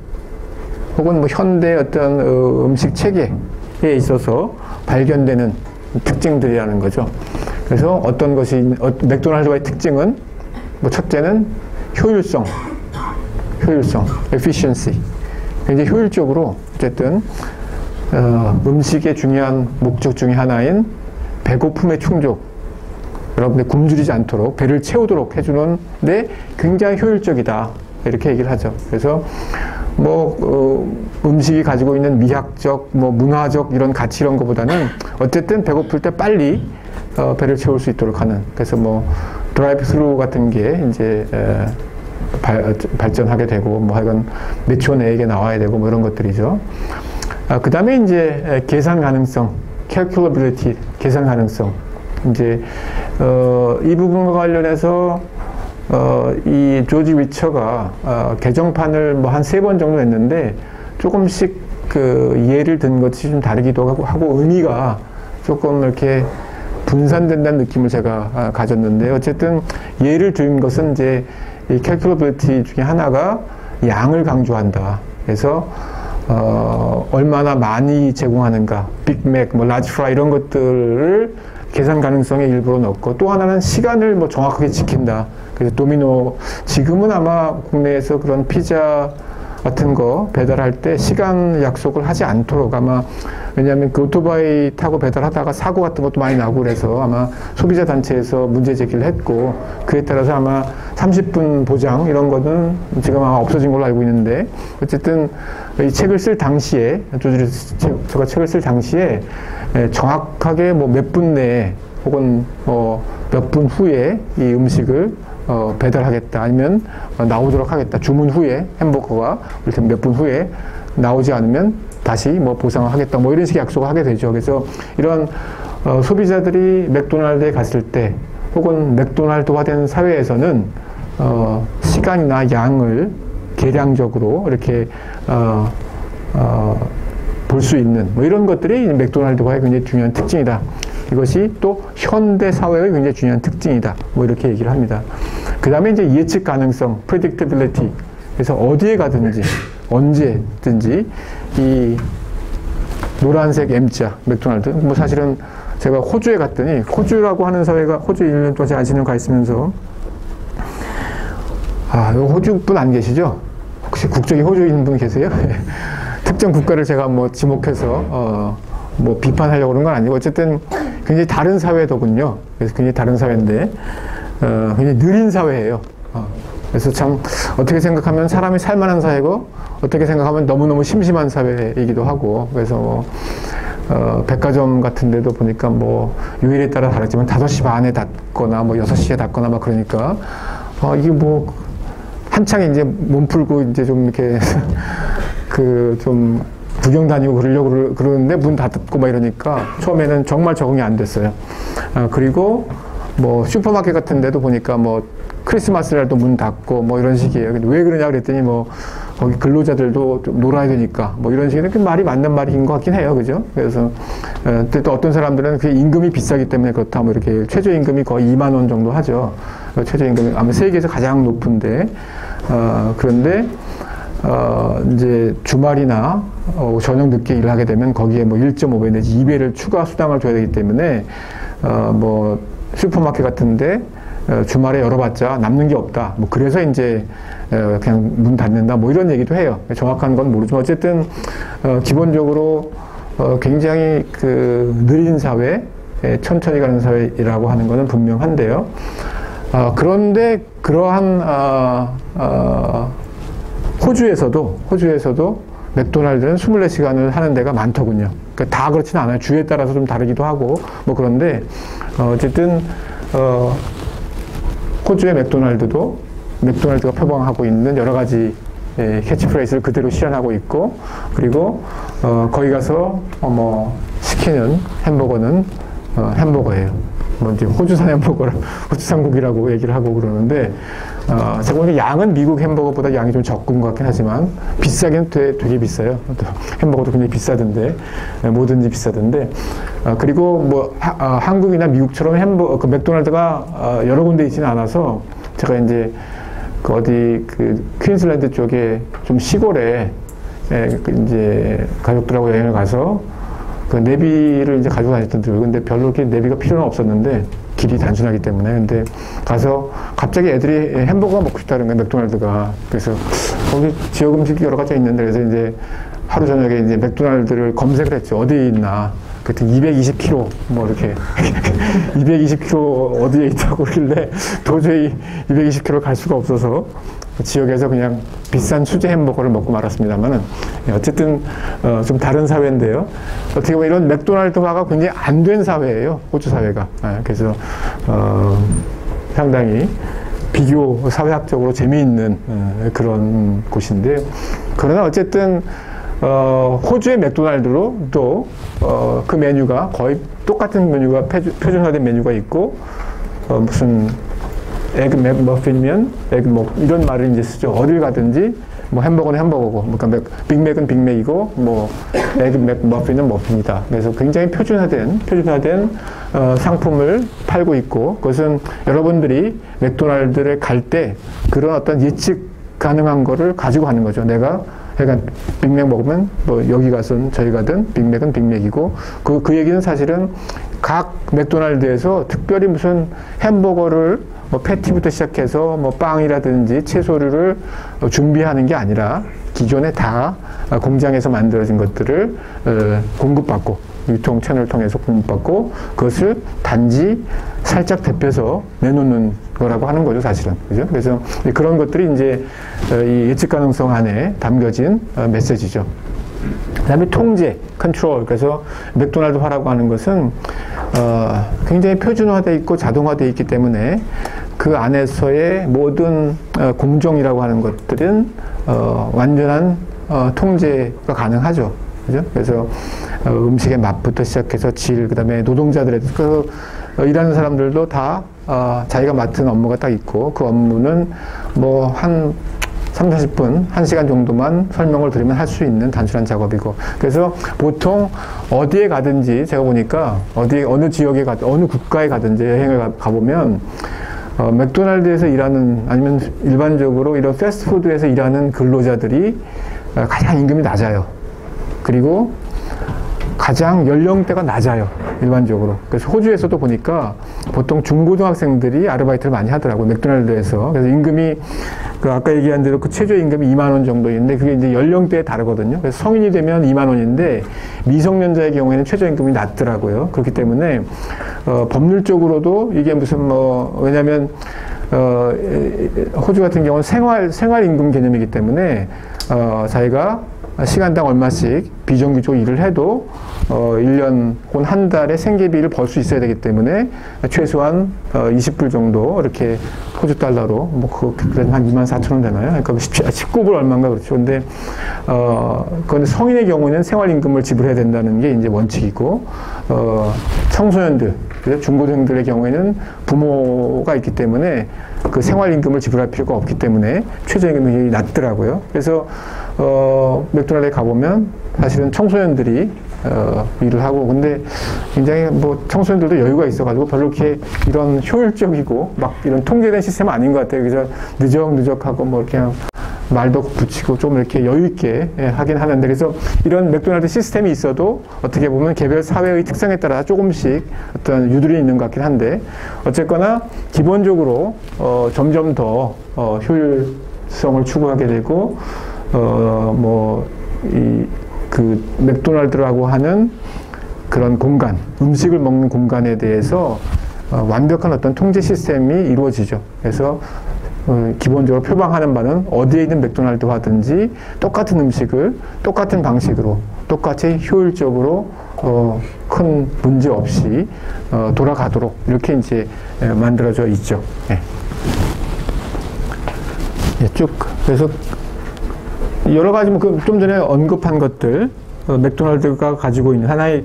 혹은 뭐 현대 어떤 음식 체계에 있어서 발견되는 특징들이라는 거죠. 그래서 어떤 것이 맥도날드와의 특징은 뭐 첫째는 효율성, efficiency. 굉장히 효율적으로 어쨌든 음식의 중요한 목적 중에 하나인 배고픔의 충족, 여러분들 굶주리지 않도록 배를 채우도록 해주는데 굉장히 효율적이다 이렇게 얘기를 하죠. 그래서 음식이 가지고 있는 미학적, 문화적 이런 가치 이런 것보다는 어쨌든 배고플 때 빨리 배를 채울 수 있도록 하는. 그래서 드라이브 스루 같은 게 이제 발전하게 되고 하여간 몇 초 내에 나와야 되고 이런 것들이죠. 그 다음에 이제 계산 가능성, calculability, 계산 가능성. 이제 이 부분과 관련해서 이 조지 위처가 개정판을 한 3번 정도 했는데 조금씩 그 예를 든 것이 좀 다르기도 하고 의미가 조금 이렇게 분산된다는 느낌을 제가 가졌는데 어쨌든 예를 든 것은 이제 이 calculability 중에 하나가 양을 강조한다. 그래서 얼마나 많이 제공하는가, 빅맥, 라지 프라이 이런 것들을 계산 가능성의 일부로 넣고 또 하나는 시간을 정확하게 지킨다. 그래서 도미노 지금은 아마 국내에서 그런 피자 같은 거 배달할 때 시간 약속을 하지 않도록 아마 왜냐하면 그 오토바이 타고 배달하다가 사고 같은 것도 많이 나고 그래서 아마 소비자 단체에서 문제 제기를 했고 그에 따라서 아마 30분 보장 이런 거는 지금 아마 없어진 걸로 알고 있는데 어쨌든 이 책을 쓸 당시에 제가 책을 쓸 당시에 정확하게 몇 분 내에 혹은 몇 분 후에 이 음식을 배달하겠다 아니면 나오도록 하겠다 주문 후에 햄버거가 몇 분 후에 나오지 않으면 다시 보상을 하겠다 이런 식의 약속을 하게 되죠. 그래서 이런 소비자들이 맥도날드에 갔을 때 혹은 맥도날드화된 사회에서는 시간이나 양을 계량적으로 이렇게 볼 수 있는 이런 것들이 맥도날드화의 굉장히 중요한 특징이다. 이것이 또 현대 사회의 굉장히 중요한 특징이다. 이렇게 얘기를 합니다. 그 다음에 이제 예측 가능성, predictability. 그래서 어디에 가든지 언제든지 이 노란색 M자 맥도날드 사실은 제가 호주에 갔더니 호주라고 하는 사회가 호주 1년 동안 제가 아시는 가 있으면서 호주분 안 계시죠? 혹시 국적이 호주인 분 계세요? 특정 국가를 제가 지목해서 비판하려고 그런 건 아니고 어쨌든 굉장히 다른 사회더군요. 그래서 굉장히 다른 사회인데 굉장히 느린 사회예요. 그래서 참 어떻게 생각하면 사람이 살만한 사회고 어떻게 생각하면 너무너무 심심한 사회이기도 하고 그래서 백화점 같은 데도 보니까 요일에 따라 다르지만 5시 반에 닫거나 6시에 닫거나 그러니까 이게 한창 이제 몸 풀고 이제 좀 이렇게 좀 구경 다니고 그러려고 그러는데 문 닫고 이러니까 처음에는 정말 적응이 안 됐어요. 그리고 슈퍼마켓 같은 데도 보니까 크리스마스라도 문 닫고 이런 식이에요. 근데 왜 그러냐 그랬더니 거기 근로자들도 좀 놀아야 되니까 이런 식의 말이 맞는 말인 것 같긴 해요. 그죠? 그래서 또 어떤 사람들은 그 임금이 비싸기 때문에 그렇다 이렇게 최저임금이 거의 2만 원 정도 하죠. 최저임금이 아마 세계에서 가장 높은데 그런데 이제 주말이나 저녁 늦게 일을 하게 되면 거기에 1.5배 내지 2배를 추가 수당을 줘야 되기 때문에 슈퍼마켓 같은데 주말에 열어봤자 남는 게 없다. 그래서 이제 그냥 문 닫는다. 이런 얘기도 해요. 정확한 건 모르지만 어쨌든 기본적으로 굉장히 느린 사회, 천천히 가는 사회라고 하는 거는 분명한데요. 그런데 그러한 호주에서도 맥도날드는 24시간을 하는 데가 많더군요. 그러니까 다 그렇지는 않아요. 주에 따라서 좀 다르기도 하고 뭐 그런데 어쨌든 호주의 맥도날드가 표방하고 있는 여러 가지 캐치프레이즈를 그대로 실현하고 있고, 그리고 거기 가서 뭐 시키는 햄버거는 햄버거예요. 뭐 이제 호주산 햄버거를 호주산국이라고 얘기를 하고 그러는데, 제가 보니까 양은 미국 햄버거보다 양이 좀 적은 것 같긴 하지만 비싸긴 되게 비싸요. 햄버거도 굉장히 비싸던데, 뭐든지 비싸던데. 그리고 뭐 한국이나 미국처럼 그 맥도날드가 여러 군데 있지는 않아서, 제가 이제 그 퀸즐랜드 쪽에 좀 시골에 이제 가족들하고 여행을 가서 그 내비를 이제 가지고 다녔던데요. 근데 별로 이렇게 내비가 필요는 없었는데 길이 단순하기 때문에. 근데 가서 갑자기 애들이 햄버거가 먹고 싶다는 거예요, 맥도날드가. 그래서 거기 지역 음식이 여러 가지 있는데, 그래서 이제 하루 저녁에 이제 맥도날드를 검색을 했죠. 어디에 있나. 그때 220km 뭐 이렇게 220km 어디에 있다고 그러길래 도저히 220km 갈 수가 없어서 지역에서 그냥 비싼 수제 햄버거를 먹고 말았습니다만은, 어쨌든 좀 다른 사회인데요. 어떻게 보면 이런 맥도날드화가 굉장히 안 된 사회예요, 호주 사회가. 그래서 상당히 비교 사회학적으로 재미있는 그런 곳인데, 그러나 어쨌든 호주의 맥도날드로 또 그 메뉴가 거의 똑같은 메뉴가 표준화된 메뉴가 있고, 무슨 에그 맥머핀이면 에그 뭐 이런 말을 이제 쓰죠. 어딜 가든지 뭐 햄버거는 햄버거고, 그러니까 빅맥은 빅맥이고, 뭐 에그 맥머핀은 머핀이다. 그래서 굉장히 표준화된 상품을 팔고 있고, 그것은 여러분들이 맥도날드를 갈 때 그런 어떤 예측 가능한 거를 가지고 가는 거죠. 그러니까 빅맥 먹으면 뭐 여기 가선 저희 가든 빅맥은 빅맥이고, 그 얘기는 사실은 각 맥도날드에서 특별히 무슨 햄버거를 뭐 패티부터 시작해서 뭐 빵이라든지 채소류를 준비하는 게 아니라 기존에 다 공장에서 만들어진 것들을 공급받고, 유통 채널을 통해서 공급받고, 그것을 단지 살짝 데펴서 내놓는 거라고 하는 거죠, 사실은. 그죠? 그래서 그런 것들이 이제 이 예측 가능성 안에 담겨진 메시지죠. 그 다음에 통제, 컨트롤. 그래서 맥도날드화라고 하는 것은 굉장히 표준화되어 있고 자동화되어 있기 때문에 그 안에서의 모든 공정이라고 하는 것들은 완전한 통제가 가능하죠. 그죠? 그래서 음식의 맛부터 시작해서 질, 그 다음에 노동자들의, 일하는 사람들도 다 자기가 맡은 업무가 딱 있고, 그 업무는 뭐 한 30-40분, 1시간 정도만 설명을 드리면 할 수 있는 단순한 작업이고, 그래서 보통 어디에 가든지 제가 보니까 어느 지역에 어느 국가에 가든지 여행을 가보면 맥도날드에서 일하는, 아니면 일반적으로 이런 패스트푸드에서 일하는 근로자들이 가장 임금이 낮아요. 그리고 가장 연령대가 낮아요, 일반적으로. 그래서 호주에서도 보니까 보통 중고등학생들이 아르바이트를 많이 하더라고요, 맥도날드에서. 그래서 임금이 아까 얘기한 대로 그 최저 임금이 2만 원 정도인데, 그게 이제 연령대에 다르거든요. 그래서 성인이 되면 2만 원인데 미성년자의 경우에는 최저 임금이 낮더라고요. 그렇기 때문에 법률적으로도 이게 무슨 왜냐하면 호주 같은 경우는 생활 임금 개념이기 때문에 자기가 시간당 얼마씩 비정규직으로 일을 해도 1년 혹은 한 달에 생계비를 벌 수 있어야 되기 때문에 최소한 20불 정도 이렇게 호주 달러로 그래도 한 24,000원 되나요? 그러니까 19불 얼마인가 그렇죠. 근데 그런데 성인의 경우는 생활임금을 지불해야 된다는 게 이제 원칙이고, 청소년들, 중고등들의 경우에는 부모가 있기 때문에 그 생활임금을 지불할 필요가 없기 때문에 최저임금이 낮더라고요. 그래서 맥도날드에 가보면 사실은 청소년들이 일을 하고, 근데 굉장히 청소년들도 여유가 있어가지고 별로 이렇게 이런 효율적이고 막 이런 통제된 시스템은 아닌 것 같아요. 그래서 느적느적하고 이렇게 말도 붙이고 좀 이렇게 여유있게 하긴 하는데, 그래서 이런 맥도날드 시스템이 있어도 어떻게 보면 개별 사회의 특성에 따라 조금씩 어떤 유들이 있는 것 같긴 한데, 어쨌거나 기본적으로 점점 더 효율성을 추구하게 되고, 그 맥도날드라고 하는 그런 공간, 음식을 먹는 공간에 대해서 완벽한 어떤 통제 시스템이 이루어지죠. 그래서 기본적으로 표방하는 바는 어디에 있는 맥도날드화든지 똑같은 음식을 똑같은 방식으로 똑같이 효율적으로 큰 문제 없이 돌아가도록 이렇게 이제 만들어져 있죠. 예. 예, 쭉 그래서 여러 가지 좀 전에 언급한 것들 맥도날드가 가지고 있는 하나의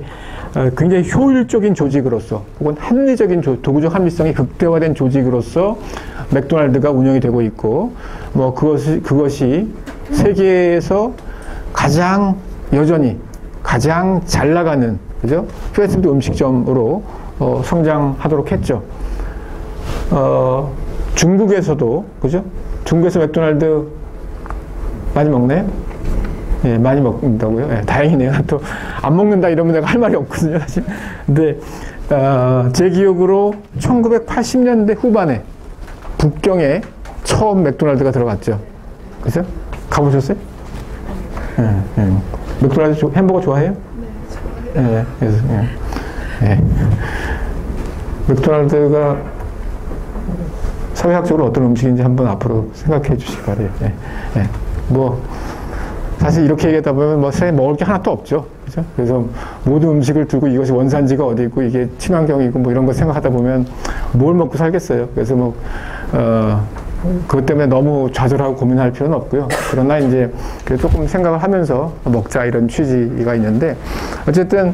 굉장히 효율적인 조직으로서 혹은 합리적인 도구적 합리성이 극대화된 조직으로서 맥도날드가 운영이 되고 있고 뭐 그것이 세계에서 여전히 가장 잘 나가는 그죠? 패스트푸드 음식점으로 성장하도록 했죠. 중국에서도 그죠? 중국에서 맥도날드 많이 먹나요? 예, 많이 먹는다고요? 예, 다행이네요. 또 안 먹는다 이러면 내가 할 말이 없거든요, 사실. 근데 제 기억으로 1980년대 후반에 북경에 처음 맥도날드가 들어갔죠. 그죠? 가보셨어요? 예, 예. 맥도날드 햄버거 좋아해요? 네, 좋아해요. 예, 그래서 예. 예. 맥도날드가 사회학적으로 어떤 음식인지 한번 앞으로 생각해 주시기 바래요. 예. 예. 뭐 사실 이렇게 얘기하다 보면 뭐 세상에 먹을 게 하나도 없죠. 그죠? 그래서 모든 음식을 두고 이것이 원산지가 어디 있고 이게 친환경이고 뭐 이런 거 생각하다 보면 뭘 먹고 살겠어요. 그래서 뭐 그것 때문에 너무 좌절하고 고민할 필요는 없고요. 그러나 이제 조금 생각을 하면서 먹자 이런 취지가 있는데 어쨌든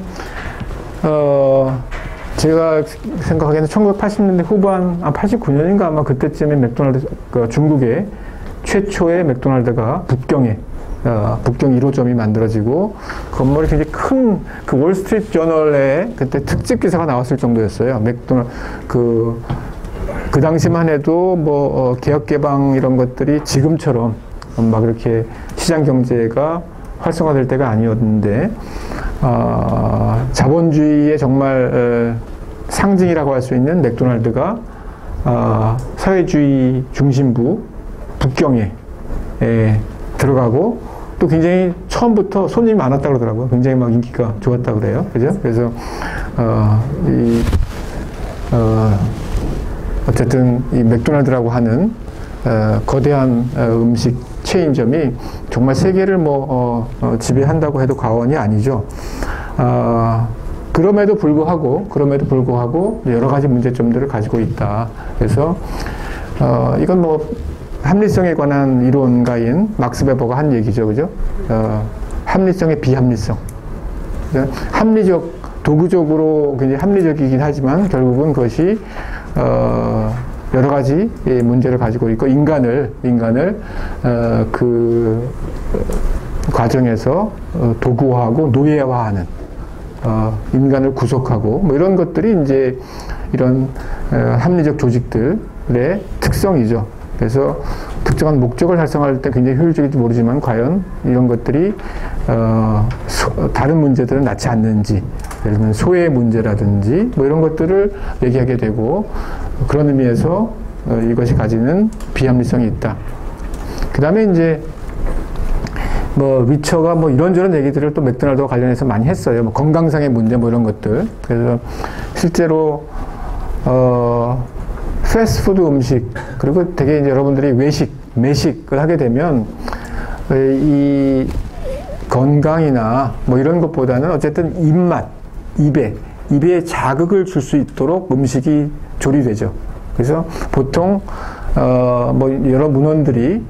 제가 생각하기에는 1980년대 후반, 89년인가 아마 그때쯤에 맥도날드, 중국의 최초의 맥도날드가 북경 1호점이 만들어지고 건물이 굉장히 큰 그 월스트리트 저널에 그때 특집 기사가 나왔을 정도였어요. 맥도날드 그 당시만 해도 뭐 개혁 개방 이런 것들이 지금처럼 막 이렇게 시장 경제가 활성화될 때가 아니었는데 자본주의의 정말 상징이라고 할 수 있는 맥도날드가 사회주의 중심부 북경에 들어가고 또 굉장히 처음부터 손님이 많았다 그러더라고요. 굉장히 막 인기가 좋았다 그래요. 그죠? 그래서 어쨌든 이 맥도날드라고 하는 거대한 음식 체인점이 정말 세계를 지배한다고 해도 과언이 아니죠. 그럼에도 불구하고 여러 가지 문제점들을 가지고 있다. 그래서 이건 뭐 합리성에 관한 이론가인 막스 베버가 한 얘기죠, 그죠? 합리성의 비합리성. 합리적, 도구적으로 굉장히 합리적이긴 하지만 결국은 그것이 여러 가지 문제를 가지고 있고 인간을 그 과정에서 도구화하고 노예화하는 인간을 구속하고 뭐 이런 것들이 이제 이런 합리적 조직들의 특성이죠. 그래서 특정한 목적을 달성할 때 굉장히 효율적일지 모르지만 과연 이런 것들이 다른 문제들은 낫지 않는지, 예를 들면 소외 문제라든지 뭐 이런 것들을 얘기하게 되고 그런 의미에서 이것이 가지는 비합리성이 있다. 그 다음에 이제 뭐 위처가 뭐 이런저런 얘기들을 또 맥도날드와 관련해서 많이 했어요. 뭐 건강상의 문제 뭐 이런 것들. 그래서 실제로 패스트푸드 음식 그리고 되게 이제 여러분들이 매식을 하게 되면 이 건강이나 뭐 이런 것보다는 어쨌든 입에 자극을 줄 수 있도록 음식이 조리되죠. 그래서 보통 뭐 여러 문헌들이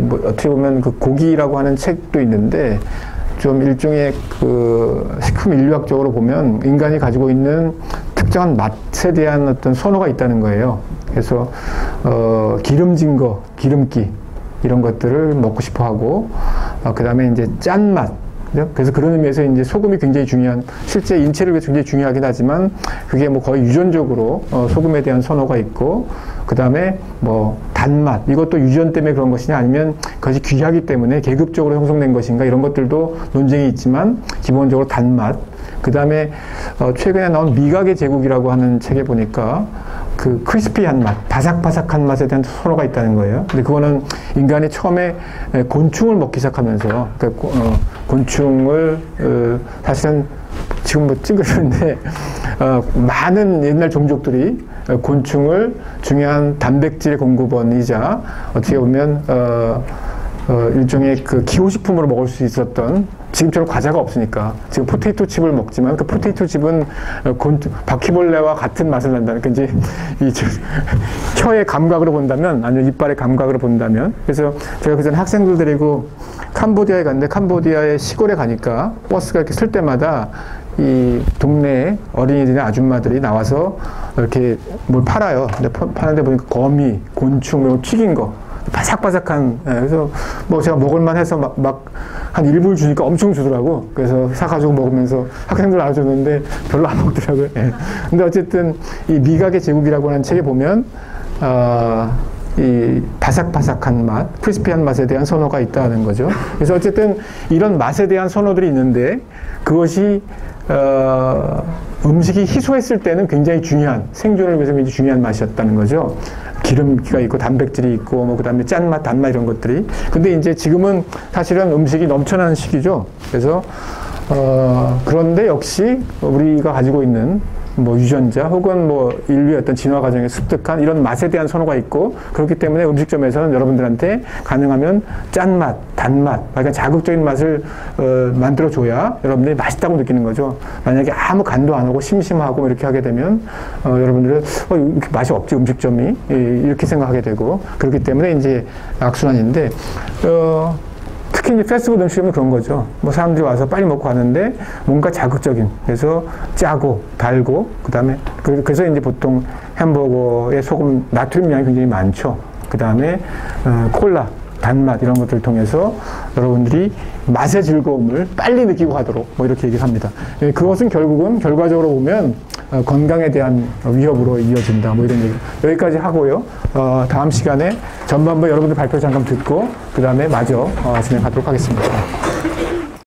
뭐 어떻게 보면 그 고기라고 하는 책도 있는데 좀 일종의 그 식품 인류학적으로 보면 인간이 가지고 있는 특정한 맛에 대한 어떤 선호가 있다는 거예요. 그래서 기름진 거, 기름기 이런 것들을 먹고 싶어 하고 그 다음에 이제 짠맛. 그래서 그런 의미에서 이제 소금이 굉장히 중요한, 실제 인체를 위해서 굉장히 중요하긴 하지만 그게 뭐 거의 유전적으로 소금에 대한 선호가 있고 그 다음에 뭐 단맛, 이것도 유전 때문에 그런 것이냐 아니면 그것이 귀하기 때문에 계급적으로 형성된 것인가 이런 것들도 논쟁이 있지만 기본적으로 단맛. 그 다음에 최근에 나온 미각의 제국이라고 하는 책에 보니까 그 크리스피한 맛, 바삭바삭한 맛에 대한 선호가 있다는 거예요. 근데 그거는 인간이 처음에 곤충을 먹기 시작하면서 그러니까 곤충을 사실은 지금 뭐 찡그리는데 많은 옛날 종족들이 곤충을 중요한 단백질 공급원이자 어떻게 보면 일종의 그 기호식품으로 먹을 수 있었던, 지금처럼 과자가 없으니까 지금 포테이토 칩을 먹지만 그 포테이토 칩은 바퀴벌레와 같은 맛을 난다는, 그 이제 이 혀의 감각으로 본다면, 아니면 이빨의 감각으로 본다면. 그래서 제가 그전 학생들 데리고 캄보디아에 갔는데, 캄보디아의 시골에 가니까 버스가 이렇게 쓸 때마다 이 동네 어린이들이나 아줌마들이 나와서 이렇게 뭘 팔아요. 근데 파는데 보니까 거미, 곤충, 이런 튀긴 거, 바삭바삭한. 그래서 뭐 제가 먹을만 해서 막 한 1불 주니까 엄청 주더라고. 그래서 사가지고 먹으면서 학생들 나눠줬는데 별로 안 먹더라고요. 예. 근데 어쨌든 이 미각의 제국이라고 하는 책에 보면 이 바삭바삭한 맛, 크리스피한 맛에 대한 선호가 있다는 거죠. 그래서 어쨌든 이런 맛에 대한 선호들이 있는데, 그것이 음식이 희소했을 때는 굉장히 중요한, 생존을 위해서 굉장히 중요한 맛이었다는 거죠. 기름기가 있고 단백질이 있고 뭐 그다음에 짠맛, 단맛 이런 것들이. 근데 이제 지금은 사실은 음식이 넘쳐나는 시기죠. 그래서 그런데 역시 우리가 가지고 있는 뭐 유전자 혹은 뭐 인류의 어떤 진화 과정에 습득한 이런 맛에 대한 선호가 있고, 그렇기 때문에 음식점에서는 여러분들한테 가능하면 짠맛, 단맛, 그러니까 자극적인 맛을 만들어줘야 여러분들이 맛있다고 느끼는 거죠. 만약에 아무 간도 안 오고 심심하고 이렇게 하게 되면 여러분들은 이렇게 맛이 없지 음식점이, 이렇게 생각하게 되고, 그렇기 때문에 이제 악순환인데, 특히 이제 패스트푸드 음식은 그런 거죠. 뭐 사람들이 와서 빨리 먹고 가는데 뭔가 자극적인, 그래서 짜고 달고, 그다음에 그래서 이제 보통 햄버거에 소금, 나트륨 양이 굉장히 많죠. 그다음에 콜라, 단맛 이런 것들을 통해서 여러분들이 맛의 즐거움을 빨리 느끼고 가도록 뭐 이렇게 얘기를 합니다. 그것은 결국은 결과적으로 보면 건강에 대한 위협으로 이어진다, 뭐 이런 얘기. 여기까지 하고요. 다음 시간에 전반부 여러분들 발표 잠깐 듣고 그 다음에 마저 진행하도록 하겠습니다.